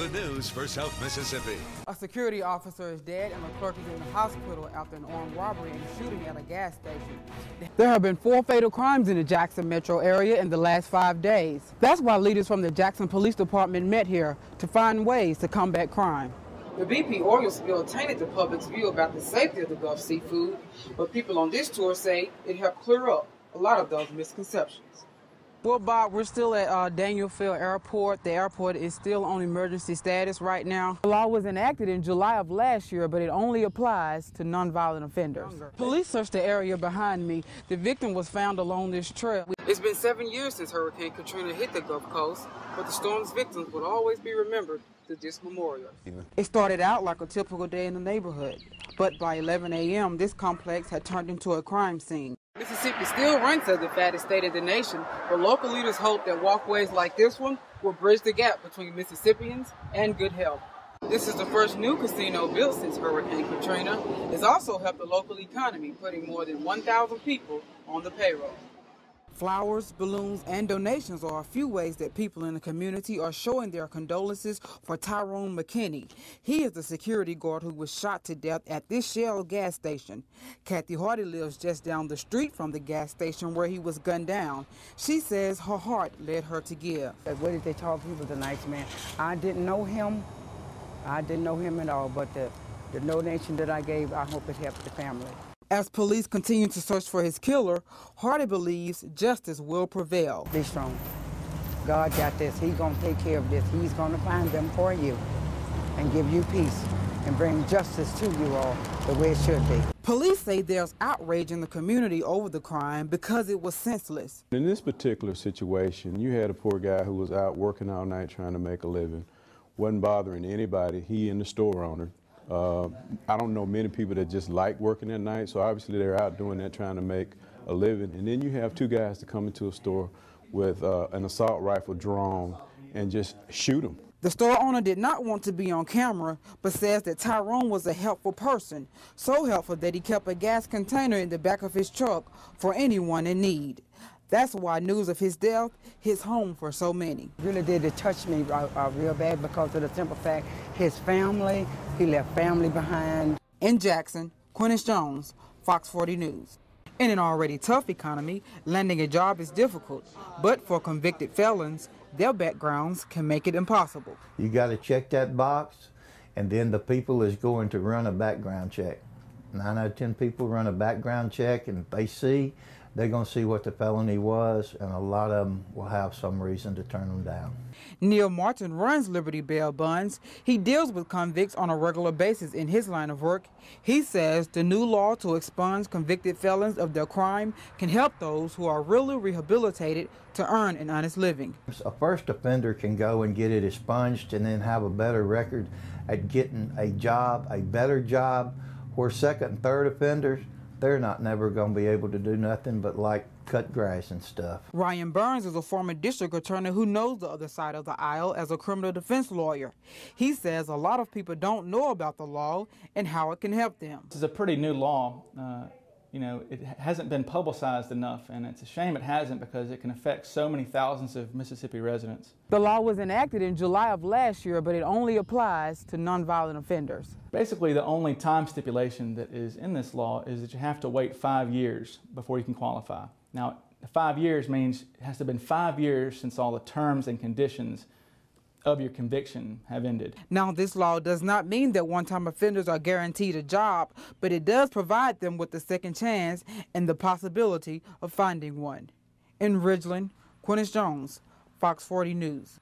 the news for South Mississippi. A security officer is dead and a clerk is in the hospital after an armed robbery and shooting at a gas station. There have been 4 fatal crimes in the Jackson metro area in the last 5 days. That's why leaders from the Jackson Police Department met here to find ways to combat crime. The BP oil spill tainted the public's view about the safety of the Gulf seafood, but people on this tour say it helped clear up a lot of those misconceptions. Well, Bob, we're still at Daniel Field Airport. The airport is still on emergency status right now. The law was enacted in July of last year, but it only applies to nonviolent offenders. Police searched the area behind me. The victim was found along this trail. It's been 7 years since Hurricane Katrina hit the Gulf Coast, but the storm's victims would always be remembered through this memorial. It started out like a typical day in the neighborhood, but by 11 a.m., this complex had turned into a crime scene. Mississippi still ranks as the fattest state in the nation, but local leaders hope that walkways like this one will bridge the gap between Mississippians and good health. This is the first new casino built since Hurricane Katrina. It's also helped the local economy, putting more than 1,000 people on the payroll. Flowers, balloons, and donations are a few ways that people in the community are showing their condolences for Tyrone McKinney. He is the security guard who was shot to death at this Shell gas station. Kathy Hardy lives just down the street from the gas station where he was gunned down. She says her heart led her to give. What did they talk? He was a nice man. I didn't know him. I didn't know him at all, but the donation that I gave, I hope it helped the family. As police continue to search for his killer, Hardy believes justice will prevail. Be strong. God got this. He's going to take care of this. He's going to find them for you and give you peace and bring justice to you all the way it should be. Police say there's outrage in the community over the crime because it was senseless. In this particular situation, you had a poor guy who was out working all night trying to make a living, wasn't bothering anybody, he and the store owner. I don't know many people that just like working at night, so obviously they're out doing that trying to make a living. And then you have 2 guys to come into a store with an assault rifle drawn and just shoot them. The store owner did not want to be on camera, but says that Tyrone was a helpful person, so helpful that he kept a gas container in the back of his truck for anyone in need. That's why news of his death hits home for so many. It really did touch me real bad because of the simple fact, his family, he left family behind. In Jackson, Quentis Jones, Fox 40 News. In an already tough economy, landing a job is difficult, but for convicted felons, their backgrounds can make it impossible. You got to check that box, and then the people is going to run a background check. 9 out of 10 people run a background check, and if they see, they're going to see what the felony was, and a lot of them will have some reason to turn them down. Neil Martin runs Liberty Bail Bonds. He deals with convicts on a regular basis in his line of work. He says the new law to expunge convicted felons of their crime can help those who are really rehabilitated to earn an honest living. A first offender can go and get it expunged and then have a better record at getting a job, a better job, where second and third offenders, they're not never going to be able to do nothing but like cut grass and stuff. Ryan Burns is a former district attorney who knows the other side of the aisle as a criminal defense lawyer. He says a lot of people don't know about the law and how it can help them. This is a pretty new law. You know, it hasn't been publicized enough, and it's a shame it hasn't because it can affect so many thousands of Mississippi residents. The law was enacted in July of last year, but it only applies to nonviolent offenders. Basically, the only time stipulation that is in this law is that you have to wait 5 years before you can qualify. Now, 5 years means it has to have been 5 years since all the terms and conditions of your conviction have ended. Now, this law does not mean that one-time offenders are guaranteed a job, but it does provide them with a second chance and the possibility of finding one. In Ridgeland, Quentis Jones, Fox 40 News.